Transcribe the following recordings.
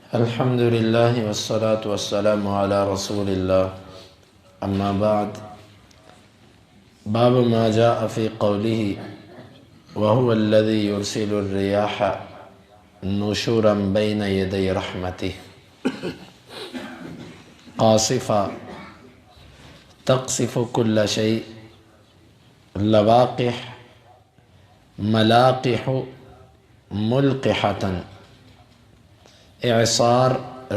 الحمد لله والصلاة والسلام على رسول الله أما بعد باب ما جاء في قوله وهو الذي يرسل الرياح نشورا بين يدي رحمته قاصفا تقصف كل شيء لواقح ملاقح ملقحة إعصار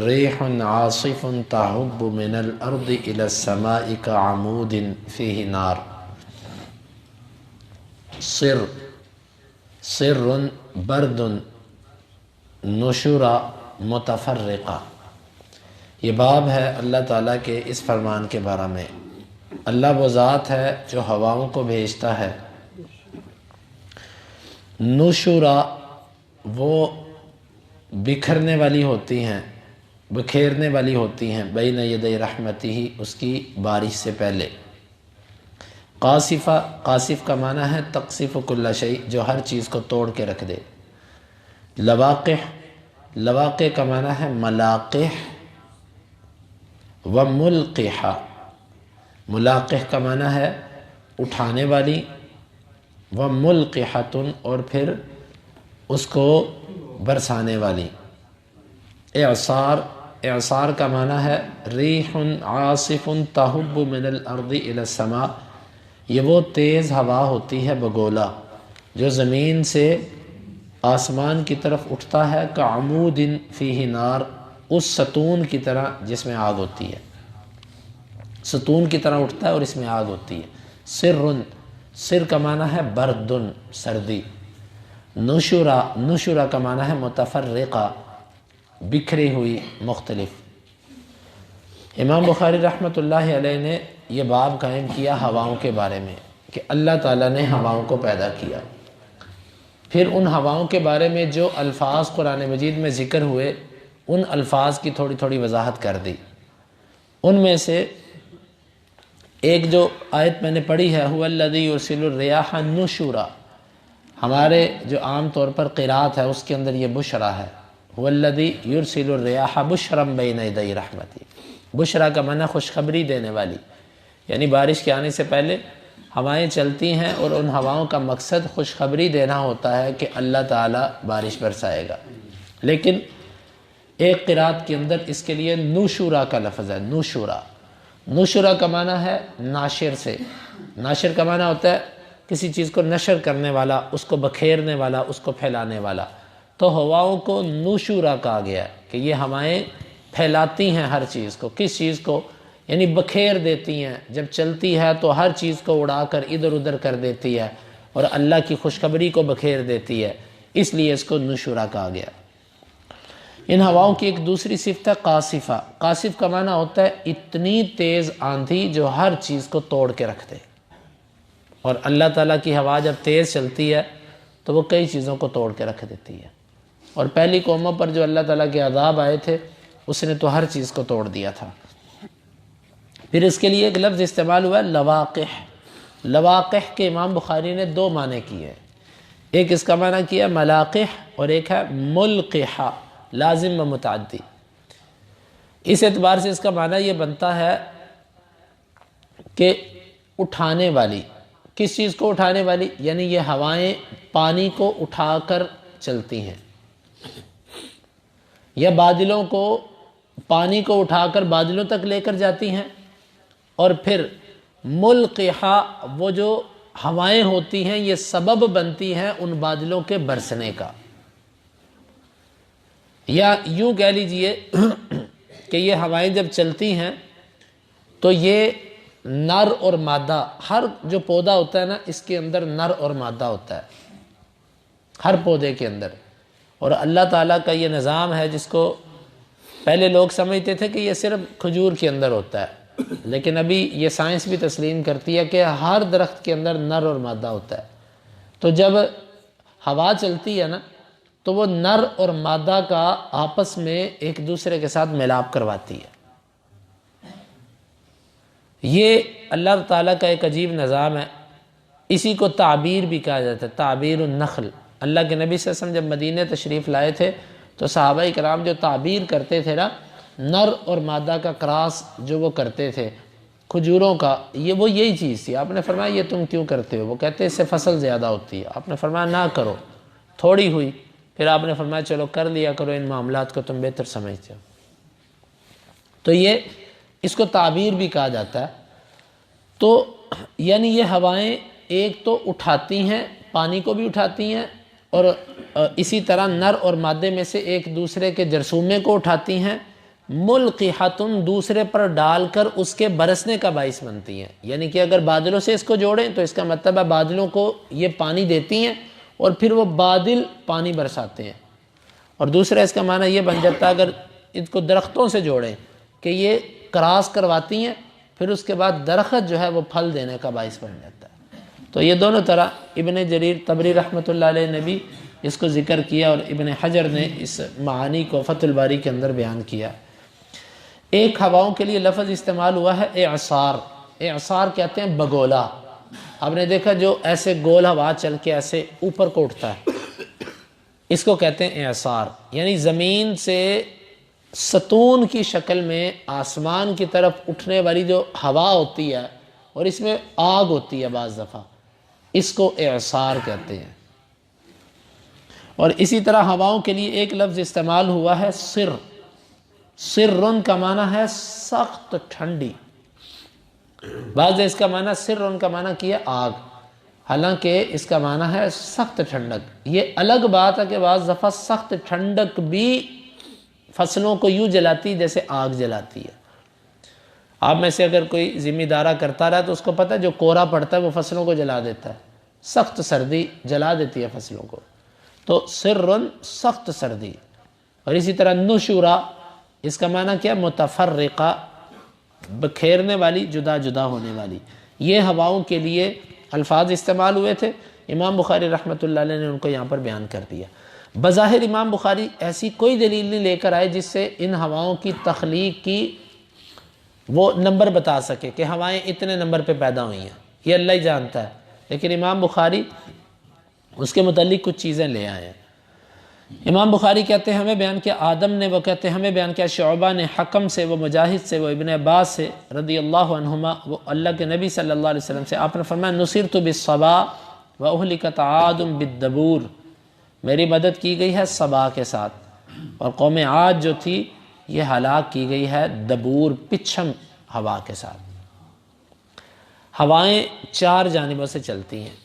ريح عاصف تهب من الأرض إلى السماء كعمود فيه نار صر برد نشورا متفرقہ۔ یہ باب ہے اللہ تعالیٰ کے اس فرمان کے بارے میں۔ اللہ وہ ذات ہے جو ہواؤں کو بھیجتا ہے۔ نشورا وہ بکھرنے والی ہوتی ہیں، بکھیرنے والی ہوتی ہیں، بین یدی رحمتہ ہی، اس کی بارش سے پہلے۔ قاصفہ، قاصف کا معنی ہے تقصف کل شیء، جو ہر چیز کو توڑ کے رکھ دے۔ لواقح، لواقع کا معنی ہے ملاقح و ملقحہ، ملاقح کا معنی ہے اٹھانے والی، و ملقحۃ، اور پھر اس کو برسانے والی۔ اعصار، اعصار کا معنی ہے ریح عاصف تہب من الارض الى السماء، یہ وہ تیز ہوا ہوتی ہے بگولا جو زمین سے آسمان کی طرف اٹھتا ہے، کعمود فیہ نار، اس ستون کی طرح جس میں آگ ہوتی ہے، ستون کی طرح اٹھتا ہے اور اس میں آگ ہوتی ہے۔ سر، سر کا معنی ہے بردن، سردی۔ نشورا، نشورا کا معنی ہے متفرقہ، بکھری ہوئی، مختلف۔ امام بخاری رحمۃ اللہ علیہ نے یہ باب قائم کیا ہواؤں کے بارے میں کہ اللہ تعالیٰ نے ہواؤں کو پیدا کیا، پھر ان ہواؤں کے بارے میں جو الفاظ قرآن مجید میں ذکر ہوئے ان الفاظ کی تھوڑی تھوڑی وضاحت کر دی۔ ان میں سے ایک جو آیت میں نے پڑھی ہے هو الذی یرسل الریاح نشورا، ہمارے جو عام طور پر قرات ہے اس کے اندر یہ بشرا ہے، هو الذی یرسل الریاح بشرا بین یدی رحمتہ، بشرا کا معنی خوشخبری دینے والی، یعنی بارش کے آنے سے پہلے ہوائیں چلتی ہیں اور ان ہواؤں کا مقصد خوشخبری دینا ہوتا ہے کہ اللہ تعالیٰ بارش برسائے گا۔ لیکن ایک قرات کے اندر اس کے لیے نشورا کا لفظ ہے، نشورا۔ نشورا کا معنی ہے ناشر سے، ناشر کا معنی ہوتا ہے کسی چیز کو نشر کرنے والا، اس کو بکھیرنے والا، اس کو پھیلانے والا۔ تو ہواؤں کو نشورا کہا گیا ہے کہ یہ ہوائیں پھیلاتی ہیں ہر چیز کو، کس چیز کو؟ یعنی بکھیر دیتی ہیں، جب چلتی ہے تو ہر چیز کو اڑا کر ادھر ادھر کر دیتی ہے اور اللہ کی خوشخبری کو بکھیر دیتی ہے، اس لیے اس کو نشورا کہا گیا۔ ان ہواؤں کی ایک دوسری صفت ہے قاصفہ۔ قاصف کا معنی ہوتا ہے اتنی تیز آندھی جو ہر چیز کو توڑ کے رکھ دے، اور اللہ تعالیٰ کی ہوا جب تیز چلتی ہے تو وہ کئی چیزوں کو توڑ کے رکھ دیتی ہے، اور پہلی قوموں پر جو اللہ تعالیٰ کے عذاب آئے تھے اس نے تو ہر چیز کو توڑ دیا تھا۔ پھر اس کے لیے ایک لفظ استعمال ہوا ہے لواقح۔ لواقح کے امام بخاری نے دو معنی کیے، ایک اس کا معنی کیا ملاقح اور ایک ہے ملقحہ، لازم و متعدی۔ اس اعتبار سے اس کا معنی یہ بنتا ہے کہ اٹھانے والی، کس چیز کو اٹھانے والی؟ یعنی یہ ہوائیں پانی کو اٹھا کر چلتی ہیں، یا بادلوں کو، پانی کو اٹھا کر بادلوں تک لے کر جاتی ہیں، اور پھر ملقحہ وہ جو ہوائیں ہوتی ہیں یہ سبب بنتی ہیں ان بادلوں کے برسنے کا۔ یا یوں کہہ لیجئے کہ یہ ہوائیں جب چلتی ہیں تو یہ نر اور مادہ، ہر جو پودا ہوتا ہے نا اس کے اندر نر اور مادہ ہوتا ہے، ہر پودے کے اندر، اور اللہ تعالیٰ کا یہ نظام ہے جس کو پہلے لوگ سمجھتے تھے کہ یہ صرف کھجور کے اندر ہوتا ہے، لیکن ابھی یہ سائنس بھی تسلیم کرتی ہے کہ ہر درخت کے اندر نر اور مادہ ہوتا ہے۔ تو جب ہوا چلتی ہے نا تو وہ نر اور مادہ کا آپس میں ایک دوسرے کے ساتھ ملاپ کرواتی ہے۔ یہ اللہ تعالیٰ کا ایک عجیب نظام ہے، اسی کو تعبیر بھی کہا جاتا ہے، تعبیر النخل۔ اللہ کے نبی صلی اللہ علیہ وسلم جب مدینہ تشریف لائے تھے تو صحابہ کرام جو تعبیر کرتے تھے نا، نر اور مادہ کا کراس جو وہ کرتے تھے کھجوروں کا، وہ یہی چیز تھی۔ آپ نے فرمایا یہ تم کیوں کرتے ہو؟ وہ کہتے اس سے فصل زیادہ ہوتی ہے۔ آپ نے فرمایا نہ کرو، تھوڑی ہوئی۔ پھر آپ نے فرمایا چلو کر لیا کرو، ان معاملات کو تم بہتر سمجھتے ہو۔ تو اس کو تعبیر بھی کہا جاتا ہے۔ تو یعنی یہ ہوائیں ایک تو اٹھاتی ہیں، پانی کو بھی اٹھاتی ہیں، اور اسی طرح نر اور مادے میں سے ایک دوسرے کے جرثومے کو اٹھاتی ہیں، ملقحۃ دوسرے پر ڈال کر اس کے برسنے کا باعث بنتی ہیں۔ یعنی کہ اگر بادلوں سے اس کو جوڑیں تو اس کا مطلب ہے بادلوں کو یہ پانی دیتی ہیں اور پھر وہ بادل پانی برساتے ہیں۔ اور دوسرا اس کا معنی یہ بن جاتا ہے اگر اس کو درختوں سے جوڑیں کہ یہ کراس کرواتی ہیں، پھر اس کے بعد درخت جو ہے وہ پھل دینے کا باعث بن جاتا ہے۔ تو یہ دونوں طرح ابن جریر طبری رحمۃ اللہ علیہ نے بھی اس کو ذکر کیا، اور ابن حجر نے اس معانی کو فتح الباری کے اندر بیان کیا۔ ایک ہواؤں کے لیے لفظ استعمال ہوا ہے اعصار۔ اعصار کہتے ہیں بگولا۔ آپ نے دیکھا جو ایسے گول ہوا چل کے ایسے اوپر کو اٹھتا ہے، اس کو کہتے ہیں اعصار۔ یعنی زمین سے ستون کی شکل میں آسمان کی طرف اٹھنے والی جو ہوا ہوتی ہے، اور اس میں آگ ہوتی ہے بعض دفعہ، اس کو اعصار کہتے ہیں۔ اور اسی طرح ہواؤں کے لیے ایک لفظ استعمال ہوا ہے سر۔ سرن کا معنی ہے سخت ٹھنڈی۔ بعض اس کا معنی سرن کا معنی کیا آگ، حالانکہ اس کا معنی ہے سخت ٹھنڈک۔ یہ الگ بات ہے کہ بعض دفعہ سخت ٹھنڈک بھی فصلوں کو یوں جلاتی جیسے آگ جلاتی ہے۔ آپ میں سے اگر کوئی ذمہ دارہ کرتا رہا تو اس کو پتہ ہے جو کورا پڑتا ہے وہ فصلوں کو جلا دیتا ہے، سخت سردی جلا دیتی ہے فصلوں کو۔ تو سرن سخت سردی۔ اور اسی طرح نشورا، اس کا معنی کیا؟ متفرقہ، بکھیرنے والی، جدا جدا ہونے والی۔ یہ ہواؤں کے لیے الفاظ استعمال ہوئے تھے۔ امام بخاری رحمۃ اللہ علیہ نے ان کو یہاں پر بیان کر دیا۔ بظاہر امام بخاری ایسی کوئی دلیل نہیں لے کر آئے جس سے ان ہواؤں کی تخلیق کی وہ نمبر بتا سکے کہ ہوائیں اتنے نمبر پہ پیدا ہوئی ہیں، یہ اللہ ہی جانتا ہے۔ لیکن امام بخاری اس کے متعلق کچھ چیزیں لے آئے ہیں۔ امام بخاری کہتے ہیں ہمیں بیان کیا آدم نے، وہ کہتے ہیں ہمیں بیان کیا شعبہ نے، حکم سے، وہ مجاہد سے، وہ ابن عباس سے رضی اللہ عنہما، وہ اللہ کے نبی صلی اللہ علیہ وسلم سے۔ آپ نے فرمایا نصرت بالصبا واہلکت عاد بالدبور، میری مدد کی گئی ہے صبا کے ساتھ، اور قوم عاد جو تھی یہ ہلاک کی گئی ہے دبور، پچھم ہوا کے ساتھ۔ ہوائیں چار جانبوں سے چلتی ہیں۔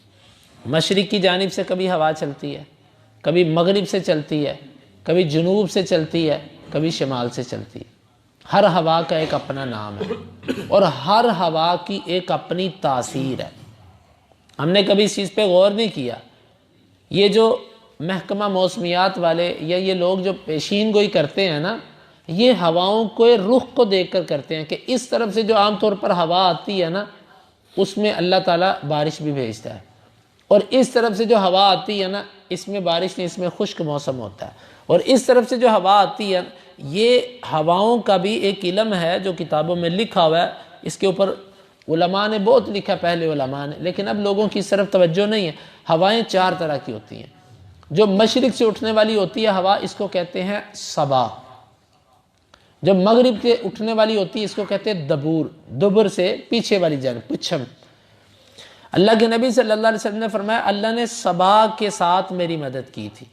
مشرق کی جانب سے کبھی ہوا چلتی ہے، کبھی مغرب سے چلتی ہے، کبھی جنوب سے چلتی ہے، کبھی شمال سے چلتی ہے۔ ہر ہوا کا ایک اپنا نام ہے، اور ہر ہوا کی ایک اپنی تاثیر ہے۔ ہم نے کبھی اس چیز پہ غور نہیں کیا۔ یہ جو محکمہ موسمیات والے یا یہ لوگ جو پیشین گوئی کرتے ہیں نا، یہ ہواؤں کو رخ کو دیکھ کر کرتے ہیں کہ اس طرف سے جو عام طور پر ہوا آتی ہے نا اس میں اللہ تعالیٰ بارش بھی بھیجتا ہے، اور اس طرف سے جو ہوا آتی ہے نا اس میں بارش نہیں، اس میں خشک موسم ہوتا ہے۔ اور اس طرف سے جو ہوا آتی ہے، یہ ہواؤں کا بھی ایک علم ہے جو کتابوں میں لکھا ہوا ہے۔ اس کے اوپر علماء نے بہت لکھا، پہلے علماء نے، لیکن اب لوگوں کی اس طرف توجہ نہیں ہے۔ ہوائیں چار طرح کی ہوتی ہیں۔ جو مشرق سے اٹھنے والی ہوتی ہے ہوا، اس کو کہتے ہیں صبا۔ جو مغرب سے اٹھنے والی ہوتی ہے اس کو کہتے ہیں دبور، دبر سے پیچھے والی جانب، پچھم۔ اللہ کے نبی صلی اللہ علیہ وسلم نے فرمایا اللہ نے صبا کے ساتھ میری مدد کی تھی،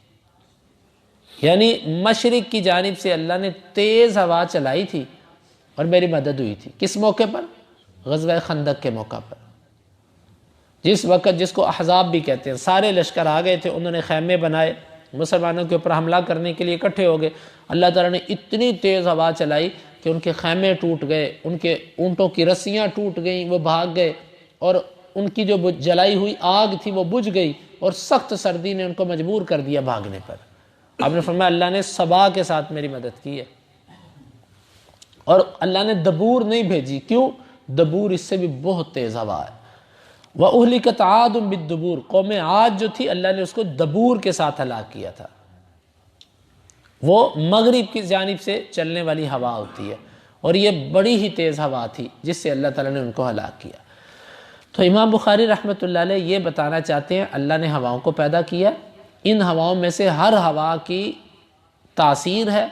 یعنی مشرق کی جانب سے اللہ نے تیز ہوا چلائی تھی اور میری مدد ہوئی تھی۔ کس موقع پر؟ غزوہ خندق کے موقع پر، جس وقت جس کو احزاب بھی کہتے ہیں، سارے لشکر آ گئے تھے، انہوں نے خیمے بنائے، مسلمانوں کے اوپر حملہ کرنے کے لیے اکٹھے ہو گئے۔ اللہ تعالیٰ نے اتنی تیز ہوا چلائی کہ ان کے خیمے ٹوٹ گئے، ان کے اونٹوں کی رسیاں ٹوٹ گئیں، وہ بھاگ گئے، اور ان کی جو جلائی ہوئی آگ تھی وہ بجھ گئی، اور سخت سردی نے ان کو مجبور کر دیا بھاگنے پر۔ آپ نے فرمایا اللہ نے صبا کے ساتھ میری مدد کی ہے، اور اللہ نے دبور نہیں بھیجی۔ کیوں؟ دبور اس سے بھی بہت تیز ہوا ہے۔ وَأُهْلِكَتْ عَادٌ بِالدُّبُورِ، قوم عاد جو تھی اللہ نے اس کو دبور کے ساتھ ہلاک کیا تھا۔ وہ مغرب کی جانب سے چلنے والی ہوا ہوتی ہے، اور یہ بڑی ہی تیز ہوا تھی جس سے اللہ تعالیٰ نے ان کو ہلاک کیا۔ تو امام بخاری رحمۃ اللہ علیہ یہ بتانا چاہتے ہیں اللہ نے ہواؤں کو پیدا کیا، ان ہواؤں میں سے ہر ہوا کی تاثیر ہے،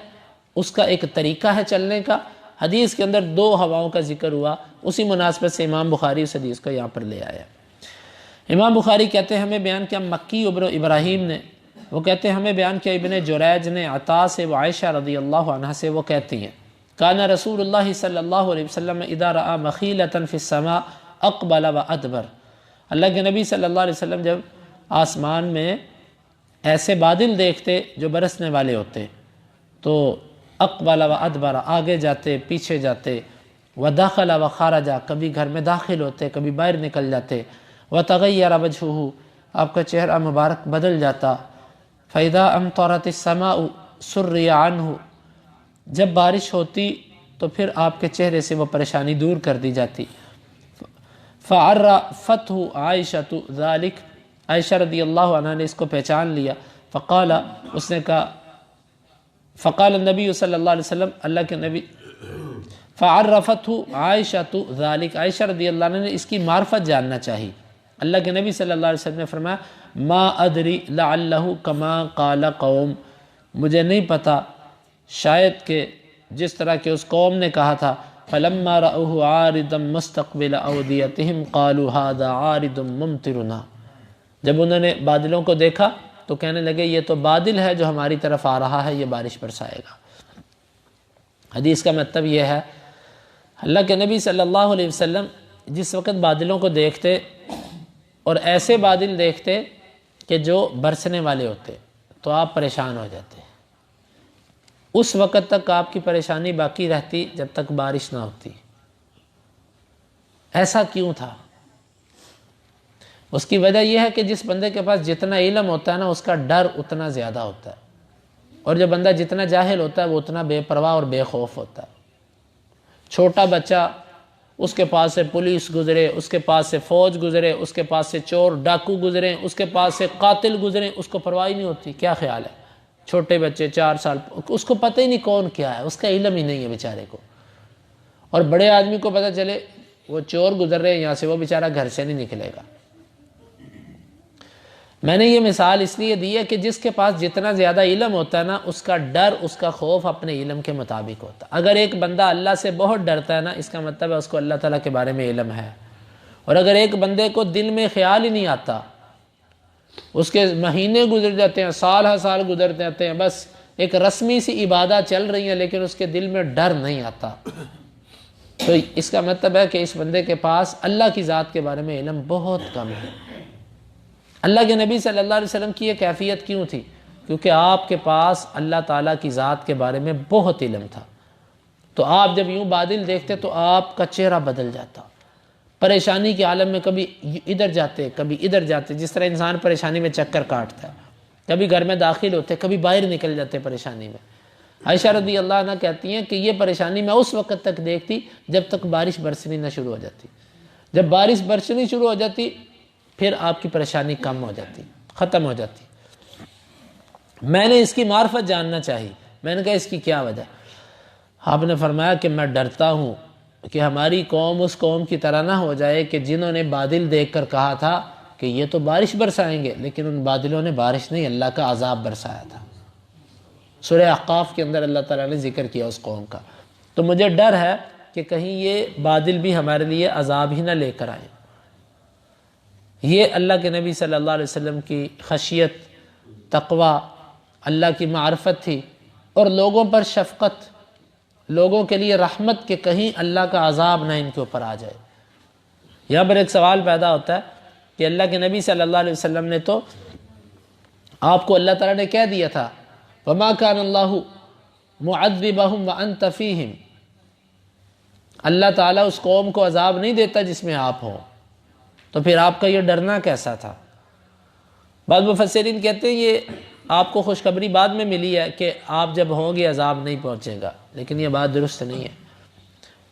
اس کا ایک طریقہ ہے چلنے کا۔ حدیث کے اندر 2 ہواؤں کا ذکر ہوا، اسی مناسبت سے امام بخاری اس حدیث کو یہاں پر لے آیا۔ امام بخاری کہتے ہیں ہمیں بیان کیا مکی ابن ابراہیم نے، وہ کہتے ہیں ہمیں بیان کیا ابن جریج نے عطا سے و عائشہ رضی اللہ عنہ سے، وہ کہتی ہیں کان رسول اللہ صلی اللہ علیہ وسلم اذا رأى مخیلة فی السماء اقبل و ادبر، اللہ کے نبی صلی اللہ علیہ وسلم جب آسمان میں ایسے بادل دیکھتے جو برسنے والے ہوتے تو اقبل و ادبر، آگے جاتے پیچھے جاتے، ودخل و خرج، کبھی گھر میں داخل ہوتے کبھی باہر نکل جاتے، وتغیر وجہہ، آپ کا چہرہ مبارک بدل جاتا، فاذا امطرت السماء سری عنہ، جب بارش ہوتی تو پھر آپ کے چہرے سے وہ پریشانی دور کر دی جاتی۔ فعرفتہ عائشہ ذلک، عائشہ رضی اللہ عنہ نے اس کو پہچان لیا، فقال، اس نے کہا، فقال النبی صلی اللہ علیہ وسلم، اللہ کے نبی، فعرفتہ عائشہ ذلک، عائشہ رضی اللہ عنہ نے اس کی معرفت جاننا چاہی۔ اللہ کے نبی صلی اللہ علیہ وسلم نے فرمایا ما ادری لعلہ کما قال قوم، مجھے نہیں پتا، شاید کہ جس طرح کہ اس قوم نے کہا تھا، فلما رأوه عارضا مستقبل اودیتہم قالوا هذا عارض ممطرنا، جب انہوں نے بادلوں کو دیکھا تو کہنے لگے یہ تو بادل ہے جو ہماری طرف آ رہا ہے، یہ بارش برسائے گا۔ حدیث کا مطلب یہ ہے اللہ کے نبی صلی اللہ علیہ وسلم جس وقت بادلوں کو دیکھتے اور ایسے بادل دیکھتے کہ جو برسنے والے ہوتے تو آپ پریشان ہو جاتے، اس وقت تک آپ کی پریشانی باقی رہتی جب تک بارش نہ ہوتی۔ ایسا کیوں تھا؟ اس کی وجہ یہ ہے کہ جس بندے کے پاس جتنا علم ہوتا ہے نا، اس کا ڈر اتنا زیادہ ہوتا ہے، اور جو بندہ جتنا جاہل ہوتا ہے وہ اتنا بے پرواہ اور بے خوف ہوتا ہے۔ چھوٹا بچہ، اس کے پاس سے پولیس گزرے، اس کے پاس سے فوج گزرے، اس کے پاس سے چور ڈاکو گزرے، اس کے پاس سے قاتل گزرے، اس کو پرواہ ہی نہیں ہوتی۔ کیا خیال ہے؟ چھوٹے بچے 4 سال، اس کو پتہ ہی نہیں کون کیا ہے، اس کا علم ہی نہیں ہے بیچارے کو۔ اور بڑے آدمی کو پتہ چلے وہ چور گزر رہے ہیں یہاں سے، وہ بیچارہ گھر سے نہیں نکلے گا۔ میں نے یہ مثال اس لیے دی ہے کہ جس کے پاس جتنا زیادہ علم ہوتا ہے نا، اس کا ڈر، اس کا خوف اپنے علم کے مطابق ہوتا ہے۔ اگر ایک بندہ اللہ سے بہت ڈرتا ہے نا، اس کا مطلب ہے اس کو اللہ تعالیٰ کے بارے میں علم ہے۔ اور اگر ایک بندے کو دل میں خیال ہی نہیں آتا، اس کے مہینے گزر جاتے ہیں، سال ہر سال گزر جاتے ہیں، بس ایک رسمی سی عبادت چل رہی ہیں لیکن اس کے دل میں ڈر نہیں آتا، تو اس کا مطلب ہے کہ اس بندے کے پاس اللہ کی ذات کے بارے میں علم بہت کم ہے۔ اللہ کے نبی صلی اللہ علیہ وسلم کی یہ کیفیت کیوں تھی؟ کیونکہ آپ کے پاس اللہ تعالیٰ کی ذات کے بارے میں بہت علم تھا۔ تو آپ جب یوں بادل دیکھتے تو آپ کا چہرہ بدل جاتا، پریشانی کے عالم میں کبھی ادھر جاتے کبھی ادھر جاتے، جس طرح انسان پریشانی میں چکر کاٹتا ہے، کبھی گھر میں داخل ہوتے کبھی باہر نکل جاتے پریشانی میں۔ عائشہ رضی اللہ عنہ کہتی ہیں کہ یہ پریشانی میں اس وقت تک دیکھتی جب تک بارش برسنی نہ شروع ہو جاتی۔ جب بارش برسنی شروع ہو جاتی پھر آپ کی پریشانی کم ہو جاتی، ختم ہو جاتی۔ میں نے اس کی معرفت جاننا چاہی، میں نے کہا اس کی کیا وجہ؟ آپ نے فرمایا کہ میں ڈرتا ہوں کہ ہماری قوم اس قوم کی طرح نہ ہو جائے کہ جنہوں نے بادل دیکھ کر کہا تھا کہ یہ تو بارش برسائیں گے، لیکن ان بادلوں نے بارش نہیں، اللہ کا عذاب برسایا تھا۔ سورہ احقاف کے اندر اللہ تعالیٰ نے ذکر کیا اس قوم کا۔ تو مجھے ڈر ہے کہ کہیں یہ بادل بھی ہمارے لیے عذاب ہی نہ لے کر آئیں۔ یہ اللہ کے نبی صلی اللہ علیہ وسلم کی خشیت، تقوی، اللہ کی معرفت تھی، اور لوگوں پر شفقت، لوگوں کے لیے رحمت کہ کہیں اللہ کا عذاب نہ ان کے اوپر آ جائے۔ یہاں پر ایک سوال پیدا ہوتا ہے کہ اللہ کے نبی صلی اللہ علیہ وسلم نے تو آپ کو اللہ تعالیٰ نے کہہ دیا تھا وَمَا كَانَ اللَّهُ مُعَذِّبَهُمْ وَأَنْتَ فِيهِمْ، اللہ تعالیٰ اس قوم کو عذاب نہیں دیتا جس میں آپ ہوں، تو پھر آپ کا یہ ڈرنا کیسا تھا؟ بعض مفسرین کہتے ہیں یہ آپ کو خوشخبری بعد میں ملی ہے کہ آپ جب ہوں گے عذاب نہیں پہنچے گا، لیکن یہ بات درست نہیں ہے۔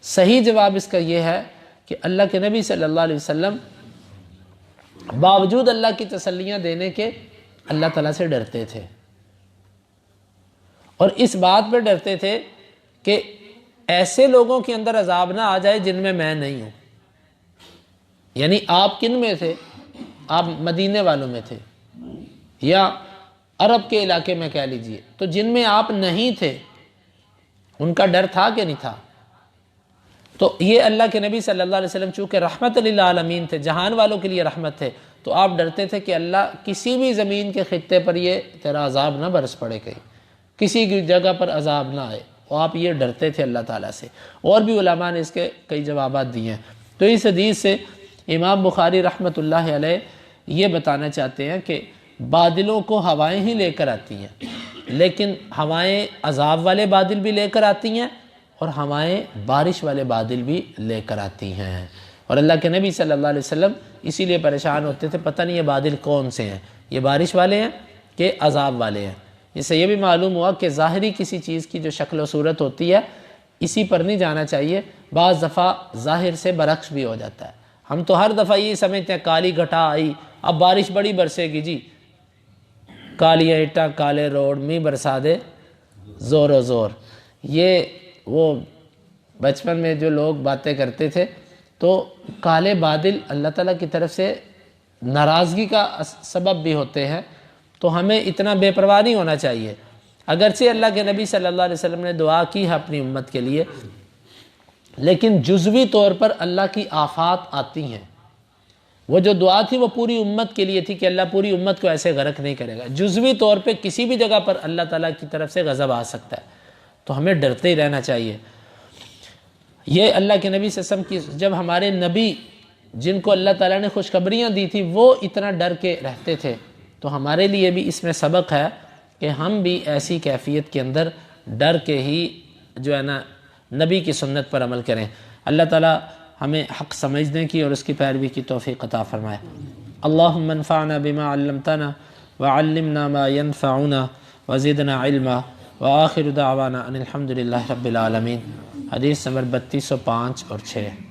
صحیح جواب اس کا یہ ہے کہ اللہ کے نبی صلی اللہ علیہ وسلم باوجود اللہ کی تسلیاں دینے کے اللہ تعالیٰ سے ڈرتے تھے، اور اس بات پہ ڈرتے تھے کہ ایسے لوگوں کے اندر عذاب نہ آ جائے جن میں نہیں ہوں۔ یعنی آپ کن میں تھے؟ آپ مدینے والوں میں تھے، یا عرب کے علاقے میں کہہ لیجئے، تو جن میں آپ نہیں تھے ان کا ڈر تھا کہ نہیں تھا؟ تو یہ اللہ کے نبی صلی اللہ علیہ وسلم چونکہ رحمت للعالمین تھے، جہان والوں کے لیے رحمت تھے، تو آپ ڈرتے تھے کہ اللہ کسی بھی زمین کے خطے پر یہ تیرا عذاب نہ برس پڑے، کہیں کسی کی جگہ پر عذاب نہ آئے، اور آپ یہ ڈرتے تھے اللہ تعالیٰ سے۔ اور بھی علماء نے اس کے کئی جوابات دیے ہیں۔ تو اس حدیث سے امام بخاری رحمۃ اللہ علیہ یہ بتانا چاہتے ہیں کہ بادلوں کو ہوائیں ہی لے کر آتی ہیں، لیکن ہوائیں عذاب والے بادل بھی لے کر آتی ہیں اور ہوائیں بارش والے بادل بھی لے کر آتی ہیں۔ اور اللہ کے نبی صلی اللہ علیہ وسلم اسی لیے پریشان ہوتے تھے، پتہ نہیں یہ بادل کون سے ہیں، یہ بارش والے ہیں کہ عذاب والے ہیں۔ اس سے یہ بھی معلوم ہوا کہ ظاہری کسی چیز کی جو شکل و صورت ہوتی ہے اسی پر نہیں جانا چاہیے، بعض دفعہ ظاہر سے برعکس بھی ہو جاتا ہے۔ ہم تو ہر دفعہ یہ سمجھتے ہیں کالی گھٹا آئی اب بارش بڑی برسے گی، جی کالی اینٹاں کالے روڈ میں برسا دے زور و زور۔ یہ وہ بچپن میں جو لوگ باتیں کرتے تھے، تو کالے بادل اللہ تعالیٰ کی طرف سے ناراضگی کا سبب بھی ہوتے ہیں، تو ہمیں اتنا بے پرواہ نہیں ہونا چاہیے۔ اگرچہ اللہ کے نبی صلی اللہ علیہ وسلم نے دعا کی ہے اپنی امت کے لیے، لیکن جزوی طور پر اللہ کی آفات آتی ہیں۔ وہ جو دعا تھی وہ پوری امت کے لیے تھی کہ اللہ پوری امت کو ایسے غرق نہیں کرے گا۔ جزوی طور پہ کسی بھی جگہ پر اللہ تعالیٰ کی طرف سے غضب آ سکتا ہے، تو ہمیں ڈرتے ہی رہنا چاہیے۔ یہ اللہ کے نبی صلی اللہ علیہ وسلم کی جب ہمارے نبی جن کو اللہ تعالیٰ نے خوشخبریاں دی تھی وہ اتنا ڈر کے رہتے تھے، تو ہمارے لیے بھی اس میں سبق ہے کہ ہم بھی ایسی کیفیت کے اندر ڈر کے ہی جو ہے نا نبی کی سنت پر عمل کریں۔ اللہ تعالیٰ ہمیں حق سمجھنے کی اور اس کی پیروی کی توفیق عطا فرمائے۔ اللہم انفعنا بما علمتنا وعلمنا ما ينفعنا وزدنا علما وآخر دعوانا ان الحمد للہ رب العالمین۔ حدیث نمبر 3205 اور 6۔